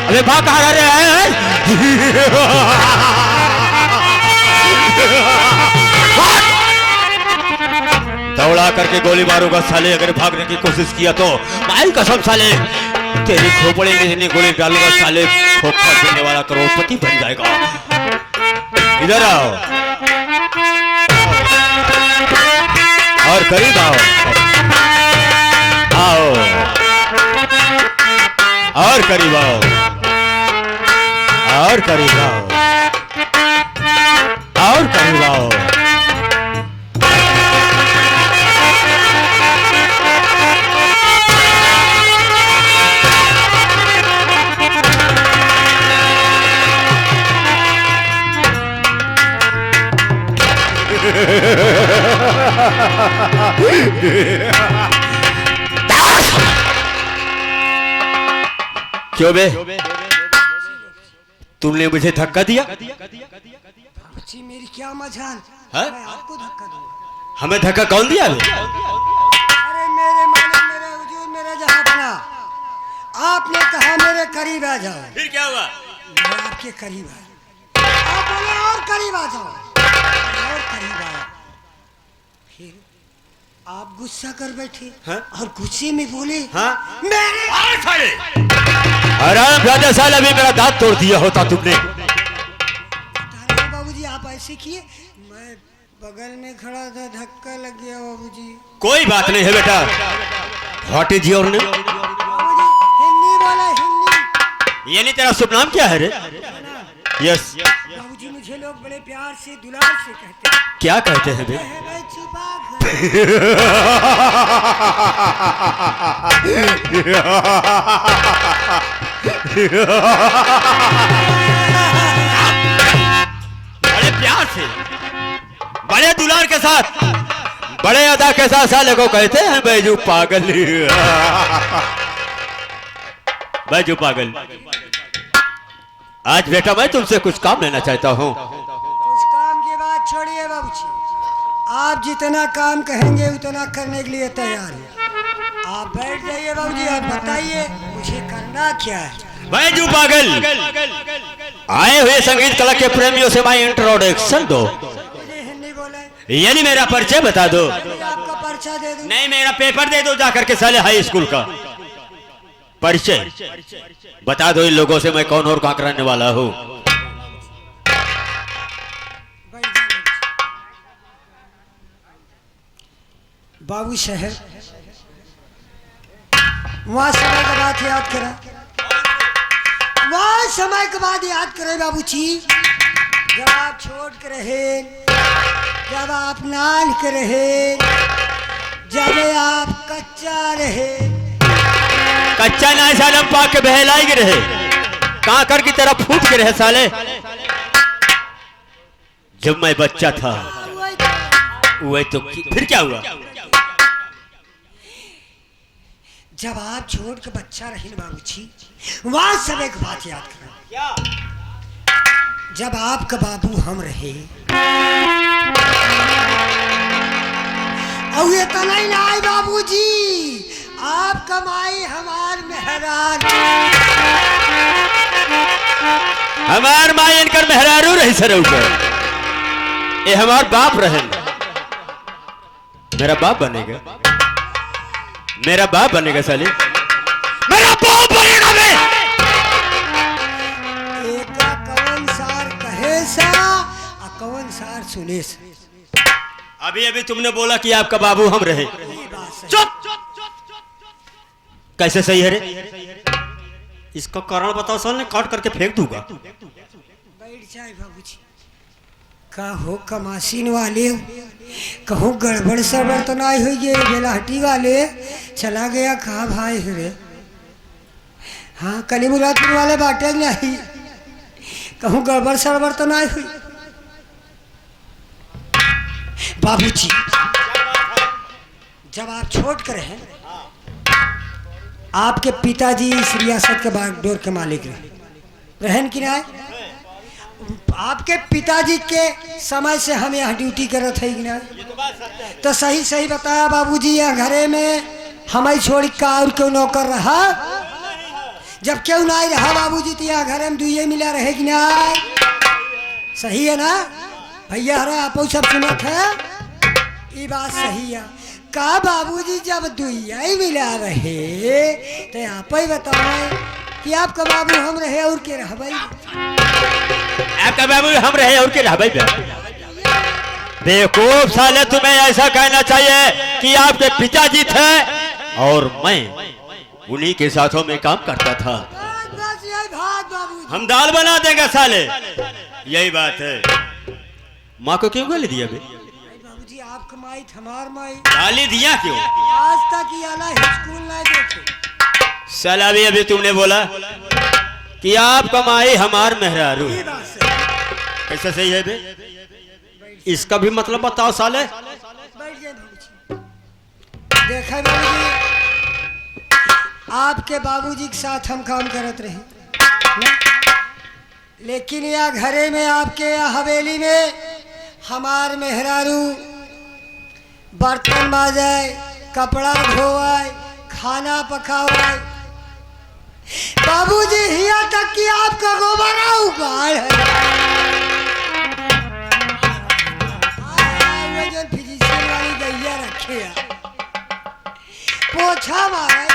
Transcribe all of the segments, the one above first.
अबे भाग कहाँ रहे हैं? दौड़ा करके गोली मारूंगा साले, अगर भागने की कोशिश किया तो माई कसम साले तेरी खोपड़ी में जितनी गोली डालूंगा साले खोपड़ा देने वाला करोड़पति बन जाएगा। इधर आओ और करीब आओ, आओ और करीब आओ, और करीब आओ, और करीब आओ। क्यों बे, तुमने मुझे धक्का दिया? जी मेरी क्या मजाल, मैं आपको धक्का दूंगा। हमें धक्का कौन दिया? अरे मेरे मालिक, मेरे हुजूर, मेरे जहां बना, आपने कहा मेरे करीब आ जाओ। फिर क्या हुआ? मैं आपके करीब आया, आप बोले और करीब आ जाओ, और करीब आया। फिर आप गुस्सा कर बैठे और गुस्से में बोले मेरे आराम साल अभी मेरा दांत तोड़ दिया होता तुमने। बाबूजी आप ऐसे किए, मैं बगल में खड़ा था, धक्का लग गया बाबूजी। कोई बात नहीं है बेटा। What is your name? बाबूजी हिंदी बोला, हिंदी। यानी तेरा शुभ नाम क्या है रे? यस बाबूजी मुझे लोग बड़े प्यार से दुलार से कहते हैं। क्या कहते हैं बे? बड़े प्यार से, बड़े दुलार के साथ, बड़े अदा के साथ साले को कहते हैं बैजू पागल। बैजू पागल। आज बेटा मैं तुमसे कुछ काम लेना चाहता हूँ। उस काम की बात छोड़िए बाबूजी, आप जितना काम कहेंगे उतना करने के लिए तैयार है। आप बैठ जाइए बाबूजी, आप बताइए मुझे करना क्या है। बैजू पागल, आए हुए संगीत कला के प्रेमियों से मैं इंट्रोडक्शन दो। हिंदी बोले यानी मेरा परिचय बता दो। आपका पर्चा दे दूं? नहीं, मेरा पेपर दे दो जाकर के साले हाई स्कूल का। परिचय बता दो इन लोगों से मैं कौन और कहां रहने वाला हूँ। बाबू शहर, वहां समय के बाद याद करा, वहां समय के बाद याद करे बाबू जी, जब आप छोट के रहे, जब आप नान के रहे, जब आप कच्चा रहे। कच्चा ना सालम पाक के बहलाई के रहे, कांकर की तरह फूट के रहे साले। जब मैं बच्चा था वही तो फिर क्या हुआ? जब आप छोड़ के बच्चा रहे बाबूजी, वहां समय की बात याद करा, जब आपका बाबू हम रहे। और ये तो नहीं ना बाबूजी, आप कमाई हमार मेहरान, हमार माई इनकर मेहरारू रही सर ऊपर। ये हमार बाप रहे, मेरा बाप बनेगा, मेरा बाप बनेगा साले, मेरा बाप बनेगा मैं। एक कवन सार कहे सा, कवन सार सुने सा। अभी अभी तुमने बोला कि आपका बाबू हम रहे। चुप! कैसे सही है रे? इसका कारण बताओ साले, काट करके फेंक दूंगा। बैठ जाए बाबूजी। कहो कमासीन वाले, कहो गड़बड़ सड़बड़ तो नहीं हुई है, बेलाहटी वाले चला गया कहा भाई रे। हाँ कलीमुरादपुर वाले बाटे नहीं, कहूँ गड़बड़ सड़बड़ तो नहीं हुई। बाबूजी जब आप छोट कर हैं, आपके पिताजी इस रियासत के बागडोर के मालिक रहे, रहन की ना आपके पिताजी के समय से हम यहाँ ड्यूटी करत है कि ना। तो सही सही बताया बाबूजी, यहाँ घरे में हमें छोड़ का और क्यों नौकर रहा। जब क्यों ना रहा बाबूजी तो यहाँ घरे में दुइये मिला रहे कि ना। सही है ना भैया, हरा आप सब सुनत है, ये बात सही है का बाबूजी। जब दुइया ही मिला रहे तो आप ही बताए कि आपका बाबू हम रहे और के रह भाई। आपका बाबू हम रहे और के रह भाई। बेवकूफ साले, तुम्हें ऐसा कहना चाहिए कि आपके पिताजी थे और मैं उन्हीं के साथों में काम करता था। बस यही बात बाबूजी। हम दाल बना देंगे साले, यही बात है। माँ को क्यों गाली दिया बे? बाबूजी आपका माई हमार माई, गाली दिया क्यों? आज तक ये आला स्कूल नहीं देखे। साला अभी तुमने बोला कि आपका माई हमार मेहरारू। ये बात सही। कैसे सही है बे? इसका भी मतलब बताओ साले। बैठ गए बाबूजी। देखा बाबूजी, आपके बाबूजी के साथ हम काम करत रहे, लेकिन यह घरे में आपके या हवेली में हमार मेहरारू बर्तन माजाए, कपड़ा धोवाए, खाना पकावाए। बाबूजी यहाँ तक कि आपका गोबरा उगाड़ है। वो जो फिजिशियन वाली गैया रखे है, पोछा मारे,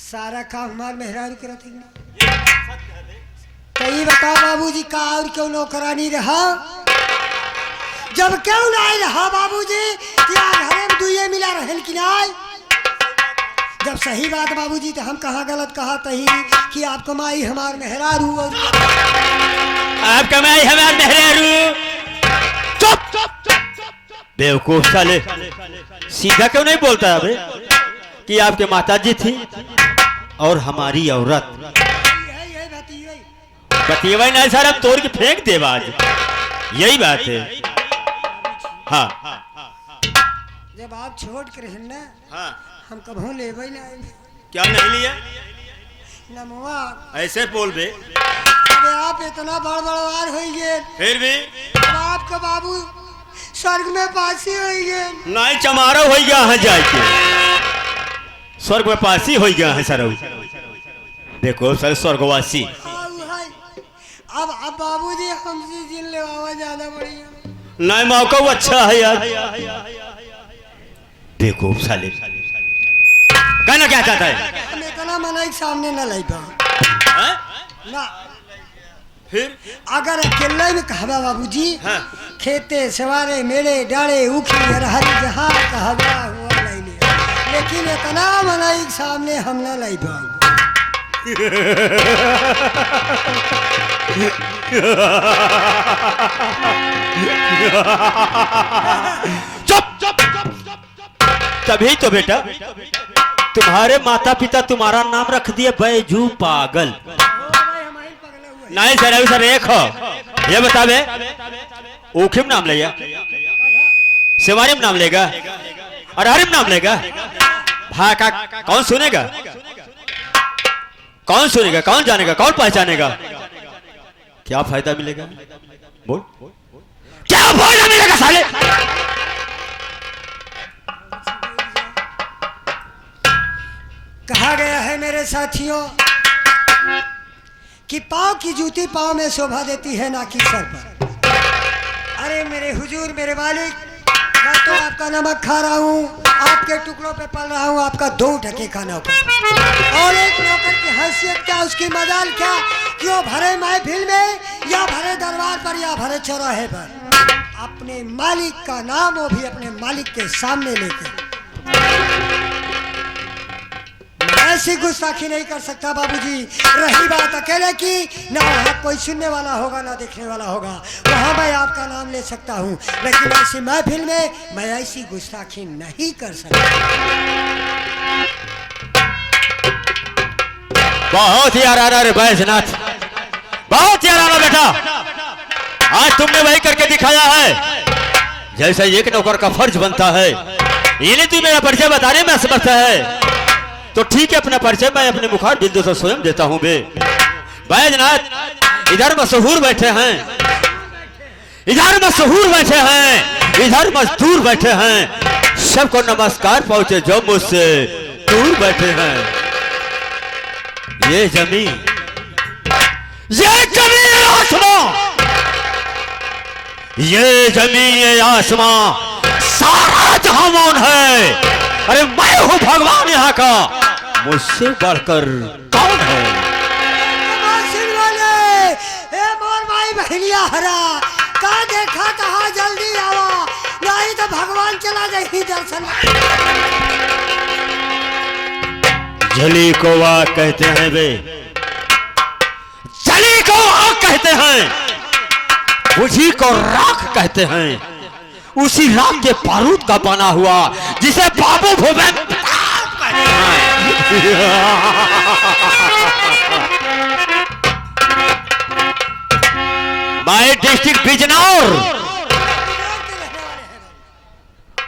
सारा काम हमार मेहरारू करत है। तो ये बताओ बाबूजी का और क्यों नौकरानी रहा। जब क्यों नहीं रहा बाबूजी, क्या घरे में दुइये मिला रहल कि नहीं। जब सही बात बाबूजी, तो हम कहाँ गलत कहा तही कि आपका माई हमार मेहरारू और आपका माई हमार मेहरारू। चुप बेवकूफ साले, सीधा क्यों नहीं बोलता अबे कि आपके माताजी थी और हमारी औरत। बतीवा नहीं सर, अब तोड़ के फेंक दे बाज, यही बात है। हाँ जब आप छोड़ कर ना, हाँ हम कभों ले ना। क्या नहीं लिया? नमुआ ऐसे बोल बे। अबे आप इतना बड़वार हो गए, फिर भी आपका बाबू स्वर्ग में पासी हो गए। नहीं चमारा हो गया है, जाके स्वर्ग में पासी हो गया है सर। देखो सर स्वर्गवासी। अब बाबूजी हमसे जिन ले ज्यादा बढ़िया नहीं, मौका अच्छा है यार। देखो साले कहना क्या चाहता है? हम इतना मना के सामने न लाई पा ना। फिर अगर अकेले में कहवा बाबूजी, हाँ। खेते सवारे मेले डाले उखी हरी जहाँ कहवा हुआ लाई ले, लेकिन इतना मना के सामने हम न लाई पा। चुप। तभी तो बेटा तुम्हारे माता पिता तुम्हारा नाम रख दिए बैजू पागल। नहीं सर, सर एक हो ये बता बे, ऊखिम नाम लेगा, सेवारी में नाम लेगा और हरिम नाम लेगा। भा का कौन सुनेगा, कौन सुनेगा, कौन जानेगा, कौन पहचानेगा? क्या फायदा मिलेगा? बोल क्या फायदा मिलेगा साले? कहा गया है मेरे साथियों कि पांव की जूती पांव में शोभा देती है, ना कि सर पर। अरे मेरे हुजूर, मेरे मालिक, मैं तो आपका नमक खा रहा हूँ, आपके टुकड़ों पे पल रहा हूँ, आपका 2 टके का नौकर। और एक नौकर की हैसियत क्या, उसकी मजाल क्या, कि वो भरे महफिल में या भरे दरबार पर या भरे चौराहे पर अपने मालिक का नाम, वो भी अपने मालिक के सामने लेकर। ऐसी गुस्ताखी नहीं कर सकता बाबूजी। रही बात अकेले की, ना वहाँ कोई सुनने वाला होगा ना देखने वाला होगा, वहाँ मैं आपका नाम ले सकता हूँ, लेकिन ऐसी महफिल में मैं ऐसी गुस्ताखी नहीं कर सकता। बहुत ही आराना रे बैजनाथ, बहुत ही आराना बेटा। आज तुमने वही करके दिखाया है जैसा एक नौकर का फर्ज बनता है। ये तू मेरा परिचय बताने में असमर्थ है, तो ठीक है, अपना परिचय मैं अपने मुखार बिंदु से स्वयं देता हूं बे। बैजनाथ इधर मशहूर बैठे हैं, इधर मशहूर बैठे हैं, इधर मजदूर बैठे हैं, सबको नमस्कार पहुंचे जो मुझसे दूर बैठे हैं। ये जमीन, ये जमीन आसमां, ये जमीन ये आसमां सारा जहां मौन है। अरे मैं हूं भगवान यहाँ का, मुझसे बढ़कर कौन है? कमासिन वाले, ए मोर माई बहनिया हरा, का देखा कहा जल्दी आवा, नहीं तो भगवान चला जाए दर्शन। जली को वाह कहते हैं वे, जली को आग कहते हैं, बुझी को राख कहते हैं, उसी राख के बारूद का बना हुआ जिसे बाबू भूपेन प्रताप कहते हैं। My district Bijnor,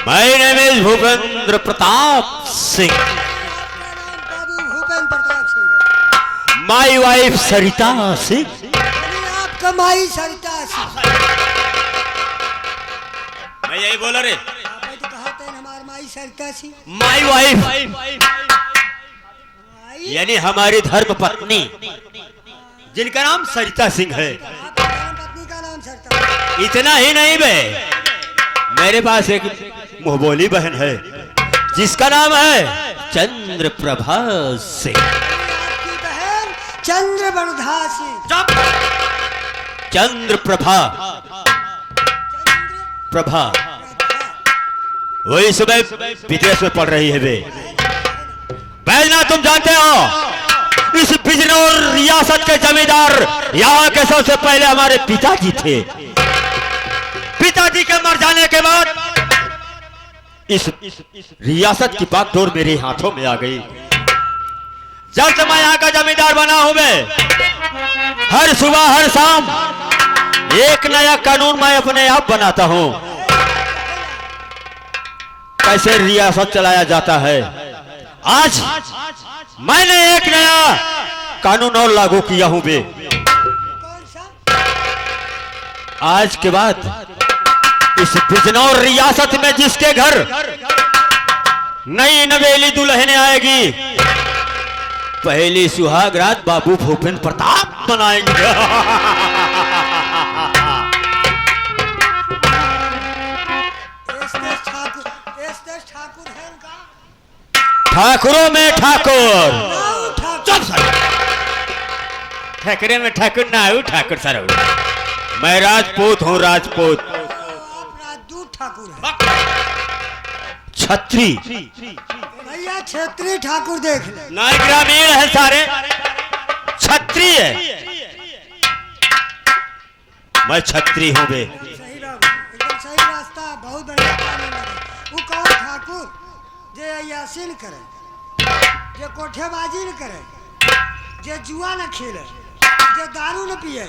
my name is Bhupendra Pratap Singh, Babu Bhupen Pratap Singh, my wife Sarita Singh, आपका माई सरिता सिंह। मैं यही बोला रे, आप तो कहते हैं हमारी माई सरिता सिंह, माई वाइफ यानी हमारी धर्म पत्नी जिनका नाम सरिता सिंह है। आपकी धर्मपत्नी का नाम सरिता। इतना ही नहीं बे, मेरे पास एक मुंहबोली बहन है जिसका नाम है चंद्र प्रभा सिंह। आपकी बहन चंद्रप्रभा सिंह। चंद्र प्रभा, प्रभा वही सुबह विदेश में पढ़ रही है वे। बैजना तुम जानते हो इस बिजनौर रियासत के जमींदार यहाँ के सबसे पहले हमारे पिताजी थे। पिताजी के मर जाने के बाद इस रियासत की बागडोर मेरे हाथों में आ गई। जब से मैं यहाँ का जमींदार बना हूं मैं, हर सुबह हर शाम एक नया कानून मैं अपने आप बनाता हूं, कैसे रियासत चलाया जाता है। आज मैंने एक नया कानून और लागू किया हूं बे। कौन सा? आज के बाद इस बिजनौर रियासत में जिसके घर नई नवेली दुल्हन आएगी, पहली सुहाग रात बाबू भूपेन प्रताप मनाएंगे। ठाकुर है उनका। ठाकुरों में ठाकुर, चुप ठाकरे में ठाकुर ना हूँ, ठाकुर सर हूँ। मैं राजपूत हूँ, राजपूत। आप राजदूत ठाकुर है। छत्री भैया क्षेत्रीय ठाकुर देख ले। ना ग्रामीण है सारे, छत्री है। मैं छत्री हूँ बे। सही बाबू, एकदम सही रास्ता, बहुत बढ़िया कानून लगे। वो कौन ठाकुर जे यासीन करे, जे कोठेबाजी न करे, जे जुआ न खेले, जे दारू न पिए,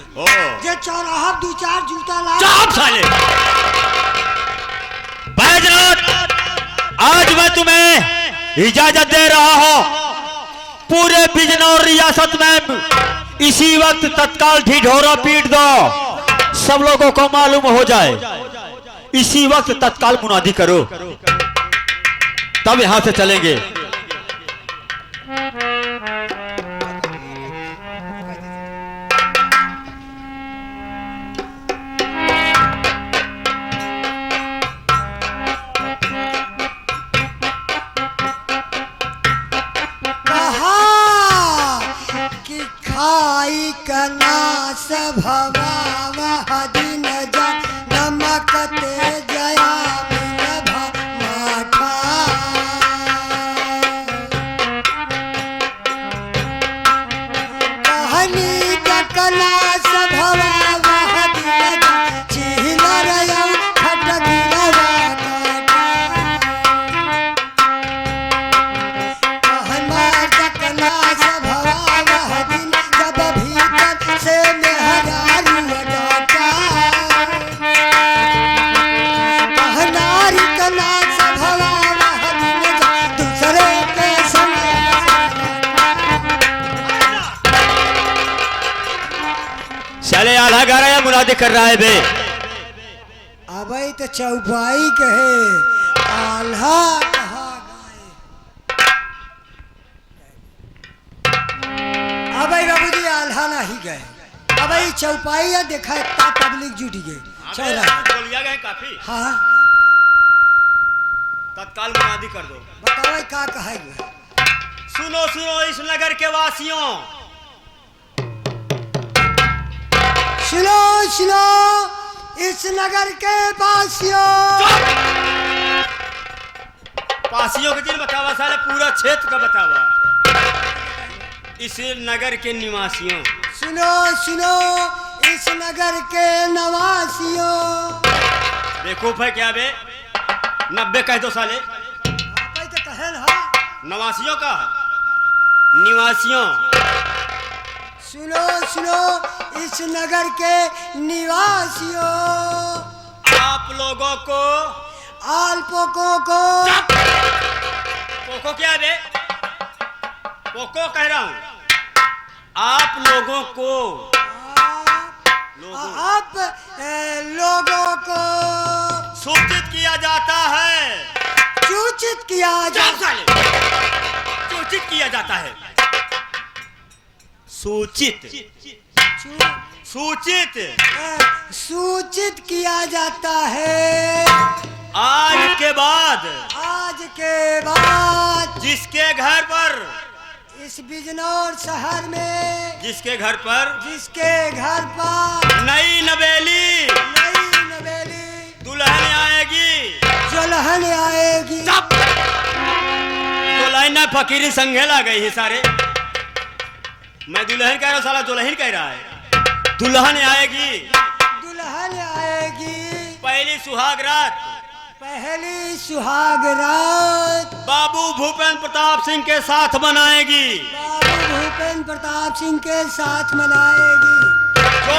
जे चौराहा दो चार जूता ला। चुप साले। बैजनाथ, आज मैं तुम्हें इजाजत दे रहा हूं, पूरे बिजनौर रियासत में इसी वक्त तत्काल ढिढोरा पीट दो, सब लोगों को मालूम हो जाए। इसी वक्त तत्काल मुनादी करो, तब यहां से चलेंगे। खाई कनास भवा दिन जा नमक ते जया माठा कहनी कनास भवा दिन जा चिहिल रया खट गिरवा कहना कनास भवा से मेहरा मुनादी कर रहा है बे? अबे तो चौपाई कहे आल्हा कहा गए। अबे बाबूजी आल्हा नहीं गए, अबे चौपाई या देखा इतना पब्लिक जुट गए। चला बोलिया गए काफी। हाँ तत्काल मुनादी कर दो। बताओ क्या कहेगा। सुनो सुनो इस नगर के वासियों, सुनो सुनो इस नगर के वासियों। वासियों के दिन बतावा, साले पूरा क्षेत्र का बतावा। इस नगर के निवासियों, सुनो सुनो इस नगर के नवासियों। बेवकूफ है क्या बे? 90 कह दो साले। आप ही तो कहे ना। नवासियों का निवासियों। सुनो सुनो इस नगर के निवासियों। आप लोगों को आल्पोकों को पोको क्या बे? पोको कह रहा हूँ। आप लोगों को आप लोगों को सूचित किया जाता है। सूचित किया सूचित किया जाता है। सूचित सूचित सूचित किया जाता है। आज के बाद जिसके घर पर, इस बिजनौर शहर में जिसके घर पर नई नवेली दुल्हन आएगी, दुल्हन आएगी। दुल्हन फकीरी संघे ला गई है सारे। मैं दुल्हन कह रहा हूँ, साला दुल्हन कह रहा है। दुल्हन आएगी, दुल्हन आएगी। पहली सुहाग रात बाबू भूपेंद्र प्रताप सिंह के साथ मनाएगी। बाबू भूपेंद्र प्रताप सिंह के साथ मनाएगी। जो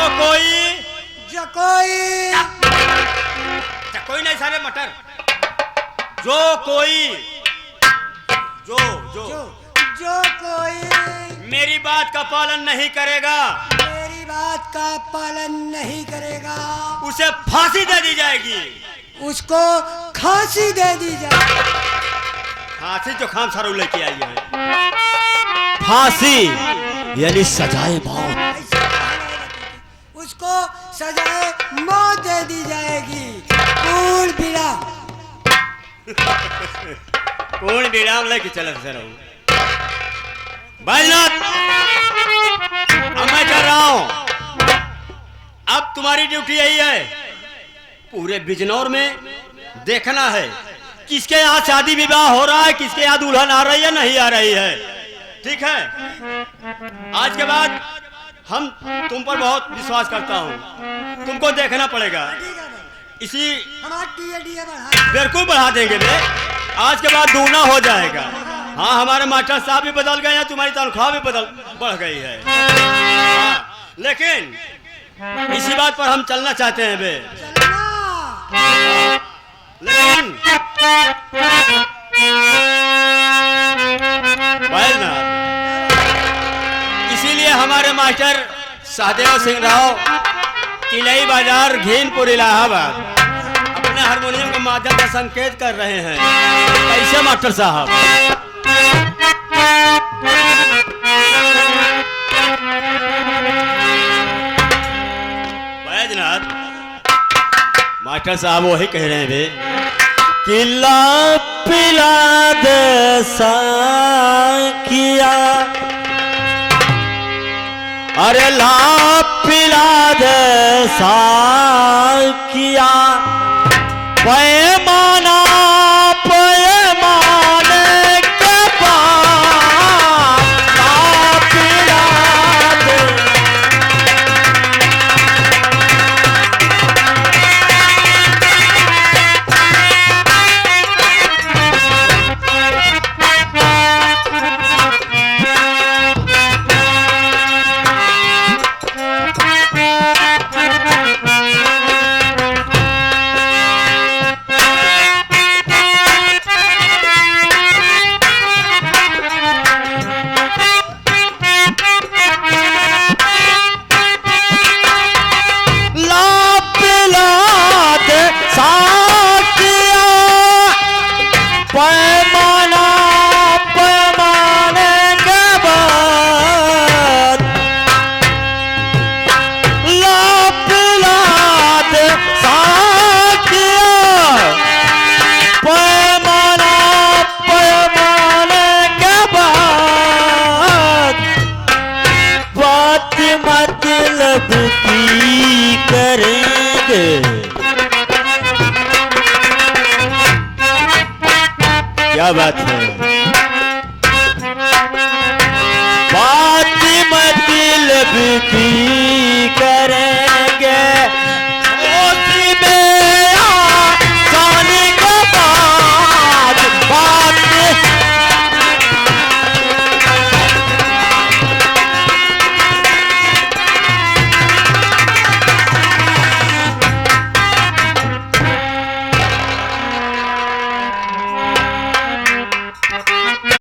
कोई नहीं सारे मटर। जो कोई मेरी बात का पालन नहीं करेगा, उसे फांसी दे दी जाएगी। उसको फांसी दे दी जाएगी। फांसी जो खाम सारू लेके आई है। फांसी यानी सजाए मौत। उसको सजाए मौत दे दी जाएगी। पूर्ण विराम लेके चल सर। बैजनाथ, अब मैं कर रहा हूं। अब तुम्हारी ड्यूटी यही है, पूरे बिजनौर में देखना है किसके यहाँ शादी विवाह हो रहा है, किसके यहाँ दुल्हन आ रही है नहीं आ रही है। ठीक है? आज के बाद हम तुम पर बहुत विश्वास करता हूँ। तुमको देखना पड़ेगा। इसी बिल्कुल बढ़ा देंगे बे। आज के बाद दूना हो जाएगा। हाँ, हमारे मास्टर साहब भी बदल गए हैं, तुम्हारी तनख्वाह भी बढ़ गई है। हाँ, लेकिन इसी बात पर हम चलना चाहते हैं बे। लेकिन इसीलिए हमारे मास्टर सहदेव सिंह राव किलई बाजार घीनपुर इलाहाबाद अपने हारमोनियम के माध्यम से संकेत कर रहे हैं। कैसे मास्टर साहब? बैजनाथ, मास्टर साहब वही कह रहे हैं बे। किला पिला दे किया, अरे ला पिला दे किया। पैमाना पैमाने के बाद ला पिला दे। क्या बात है। बात मतलब की